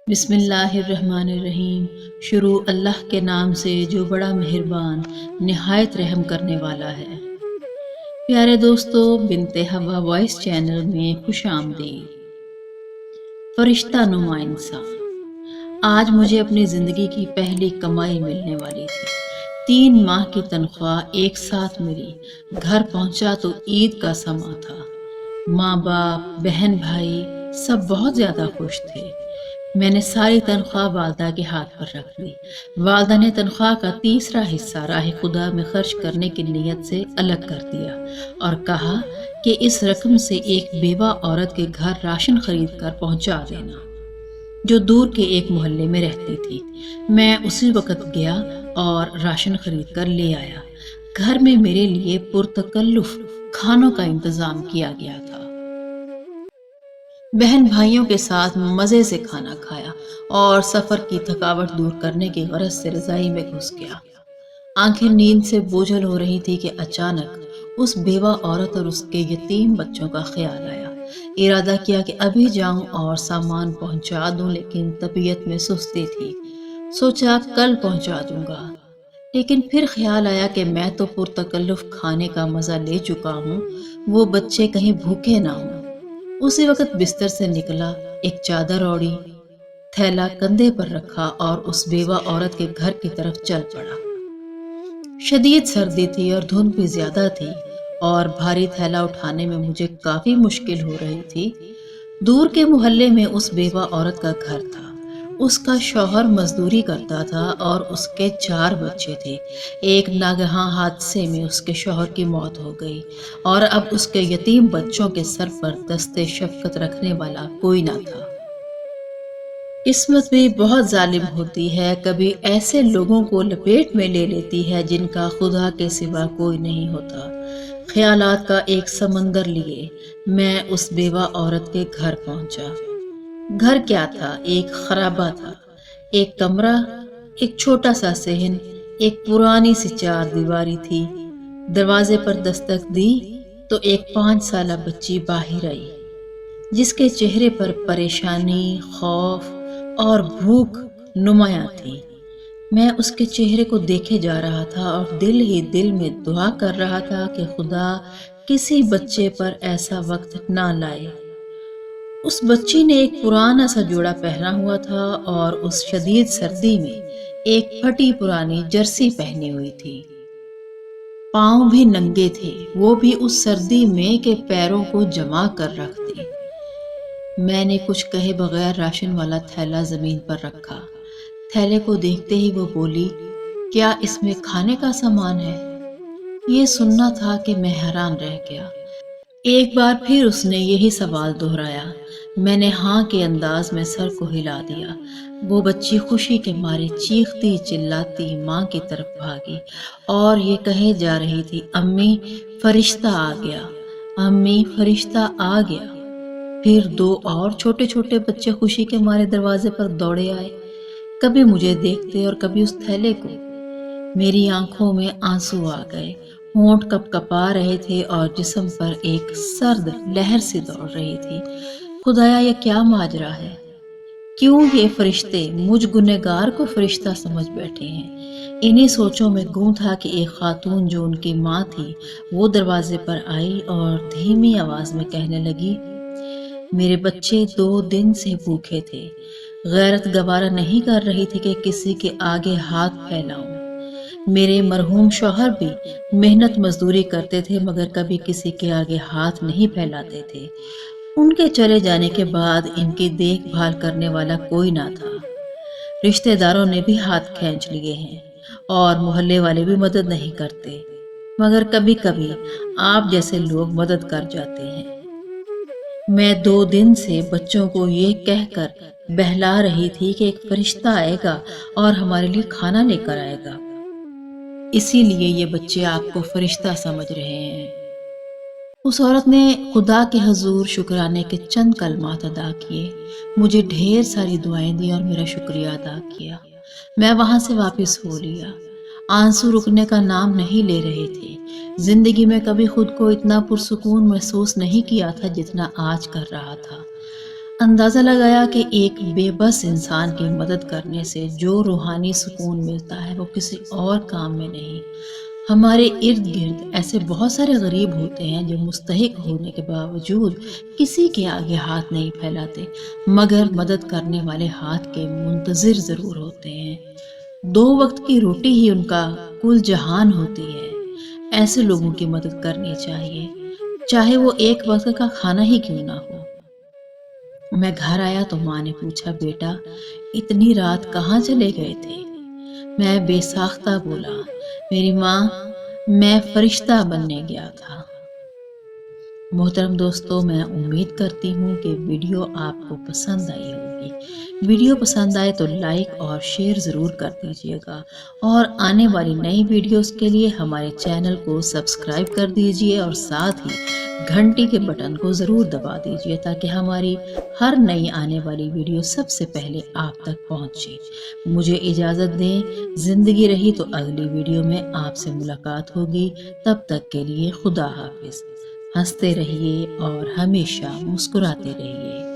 بسم اللہ الرحمن الرحیم۔ شروع اللہ کے نام سے جو بڑا مہربان نہایت رحم کرنے والا ہے۔ پیارے دوستو، بنت ہوا وائس چینل میں خوش آمدید۔ فرشتہ نما انسان۔ آج مجھے اپنی زندگی کی پہلی کمائی ملنے والی تھی۔ 3 ماہ کی تنخواہ ایک ساتھ ملی۔ گھر پہنچا تو عید کا سماں تھا۔ ماں باپ، بہن بھائی سب بہت زیادہ خوش تھے۔ میں نے ساری تنخواہ والدہ کے ہاتھ پر رکھ دی۔ والدہ نے تنخواہ کا تیسرا حصہ راہ خدا میں خرچ کرنے کی نیت سے الگ کر دیا اور کہا کہ اس رقم سے ایک بیوہ عورت کے گھر راشن خرید کر پہنچا دینا، جو دور کے ایک محلے میں رہتی تھی۔ میں اسی وقت گیا اور راشن خرید کر لے آیا۔ گھر میں میرے لیے پرتکلف کھانوں کا انتظام کیا گیا تھا۔ بہن بھائیوں کے ساتھ مزے سے کھانا کھایا اور سفر کی تھکاوٹ دور کرنے کی غرض سے رضائی میں گھس گیا۔ آنکھیں نیند سے بوجھل ہو رہی تھی کہ اچانک اس بیوہ عورت اور اس کے یتیم بچوں کا خیال آیا۔ ارادہ کیا کہ ابھی جاؤں اور سامان پہنچا دوں، لیکن طبیعت میں سستی تھی۔ سوچا کل پہنچا دوں گا، لیکن پھر خیال آیا کہ میں تو پرتکلف کھانے کا مزہ لے چکا ہوں، وہ بچے کہیں بھوکے نہ ہوں۔ اسی وقت بستر سے نکلا، ایک چادر اوڑھی، تھیلا کندھے پر رکھا اور اس بیوہ عورت کے گھر کی طرف چل پڑا۔ شدید سردی تھی اور دھند بھی زیادہ تھی اور بھاری تھیلا اٹھانے میں مجھے کافی مشکل ہو رہی تھی۔ دور کے محلے میں اس بیوہ عورت کا گھر تھا۔ اس کا شوہر مزدوری کرتا تھا اور اس کے 4 بچے تھے۔ ایک ناگہاں حادثے میں اس کے شوہر کی موت ہو گئی اور اب اس کے یتیم بچوں کے سر پر دست شفقت رکھنے والا کوئی نہ تھا۔ قسمت بھی بہت ظالم ہوتی ہے، کبھی ایسے لوگوں کو لپیٹ میں لے لیتی ہے جن کا خدا کے سوا کوئی نہیں ہوتا۔ خیالات کا ایک سمندر لیے میں اس بیوہ عورت کے گھر پہنچا۔ گھر کیا تھا؟ ایک خرابہ تھا۔ ایک کمرہ، ایک چھوٹا سا صحن، ایک پرانی سی 4 دیواری تھی۔ دروازے پر دستک دی تو ایک 5 سالہ بچی باہر آئی، جس کے چہرے پر پریشانی، خوف اور بھوک نمایاں تھی۔ میں اس کے چہرے کو دیکھے جا رہا تھا اور دل ہی دل میں دعا کر رہا تھا کہ خدا کسی بچے پر ایسا وقت نہ لائے۔ اس بچی نے ایک پرانا سا جوڑا پہنا ہوا تھا اور اس شدید سردی میں ایک پھٹی پرانی جرسی پہنی ہوئی تھی۔ پاؤں بھی ننگے تھے، وہ بھی اس سردی میں کہ پیروں کو جما کر رکھتے۔ میں نے کچھ کہے بغیر راشن والا تھیلا زمین پر رکھا۔ تھیلے کو دیکھتے ہی وہ بولی، کیا اس میں کھانے کا سامان ہے؟ یہ سننا تھا کہ میں حیران رہ گیا۔ ایک بار پھر اس نے یہی سوال دہرایا۔ میں نے ہاں کے انداز میں سر کو ہلا دیا۔ وہ بچی خوشی کے مارے چیختی چلاتی ماں کی طرف بھاگی اور یہ کہے جا رہی تھی، امی فرشتہ آ گیا، امی فرشتہ آ گیا۔ پھر 2 اور چھوٹے چھوٹے بچے خوشی کے مارے دروازے پر دوڑے آئے، کبھی مجھے دیکھتے اور کبھی اس تھیلے کو۔ میری آنکھوں میں آنسو آ گئے، ہونٹ کپ کپا رہے تھے اور جسم پر ایک سرد لہر سی دوڑ رہی تھی۔ خدایا، یہ کیا ماجرا ہے؟ کیوں یہ فرشتے مجھ گنہگار کو فرشتہ سمجھ بیٹھے ہیں؟ انہی سوچوں میں گم تھا کہ ایک خاتون جو ان کی ماں تھی وہ دروازے پر آئی اور دھیمی آواز میں کہنے لگی، میرے بچے 2 دن سے بھوکے تھے۔ غیرت گوارا نہیں کر رہی تھی کہ کسی کے آگے ہاتھ پھیلاؤں۔ میرے مرحوم شوہر بھی محنت مزدوری کرتے تھے مگر کبھی کسی کے آگے ہاتھ نہیں پھیلاتے تھے۔ ان کے چلے جانے کے بعد ان کی دیکھ بھال کرنے والا کوئی نہ تھا۔ رشتہ داروں نے بھی ہاتھ کھینچ لیے ہیں اور محلے والے بھی مدد نہیں کرتے، مگر کبھی کبھی آپ جیسے لوگ مدد کر جاتے ہیں۔ میں 2 دن سے بچوں کو یہ کہہ کر بہلا رہی تھی کہ ایک فرشتہ آئے گا اور ہمارے لیے کھانا لے کر آئے گا، اسی لیے یہ بچے آپ کو فرشتہ سمجھ رہے ہیں۔ اس عورت نے خدا کے حضور شکرانے کے چند کلمات ادا کیے، مجھے ڈھیر ساری دعائیں دی اور میرا شکریہ ادا کیا۔ میں وہاں سے واپس ہو لیا۔ آنسو رکنے کا نام نہیں لے رہے تھے۔ زندگی میں کبھی خود کو اتنا پرسکون محسوس نہیں کیا تھا جتنا آج کر رہا تھا۔ اندازہ لگایا کہ ایک بے بس انسان کی مدد کرنے سے جو روحانی سکون ملتا ہے وہ کسی اور کام میں نہیں۔ ہمارے ارد گرد ایسے بہت سارے غریب ہوتے ہیں جو مستحق ہونے کے باوجود کسی کے آگے ہاتھ نہیں پھیلاتے، مگر مدد کرنے والے ہاتھ کے منتظر ضرور ہوتے ہیں۔ 2 وقت کی روٹی ہی ان کا کل جہان ہوتی ہے۔ ایسے لوگوں کی مدد کرنی چاہیے، چاہے وہ ایک وقت کا کھانا ہی کیوں نہ ہو۔ میں گھر آیا تو ماں نے پوچھا، بیٹا اتنی رات کہاں چلے گئے تھے؟ میں بے ساختہ بولا، میری ماں میں فرشتہ بننے گیا تھا۔ محترم دوستو، میں امید کرتی ہوں کہ ویڈیو آپ کو پسند آئی ہوگی۔ ویڈیو پسند آئے تو لائک اور شیئر ضرور کر دیجیے گا، اور آنے والی نئی ویڈیوز کے لیے ہمارے چینل کو سبسکرائب کر دیجیے اور ساتھ ہی گھنٹی کے بٹن کو ضرور دبا دیجیے تاکہ ہماری ہر نئی آنے والی ویڈیو سب سے پہلے آپ تک پہنچے۔ مجھے اجازت دیں، زندگی رہی تو اگلی ویڈیو میں آپ سے ملاقات ہوگی۔ تب تک کے لیے خدا حافظ۔ ہنستے رہیے اور ہمیشہ مسکراتے رہیے۔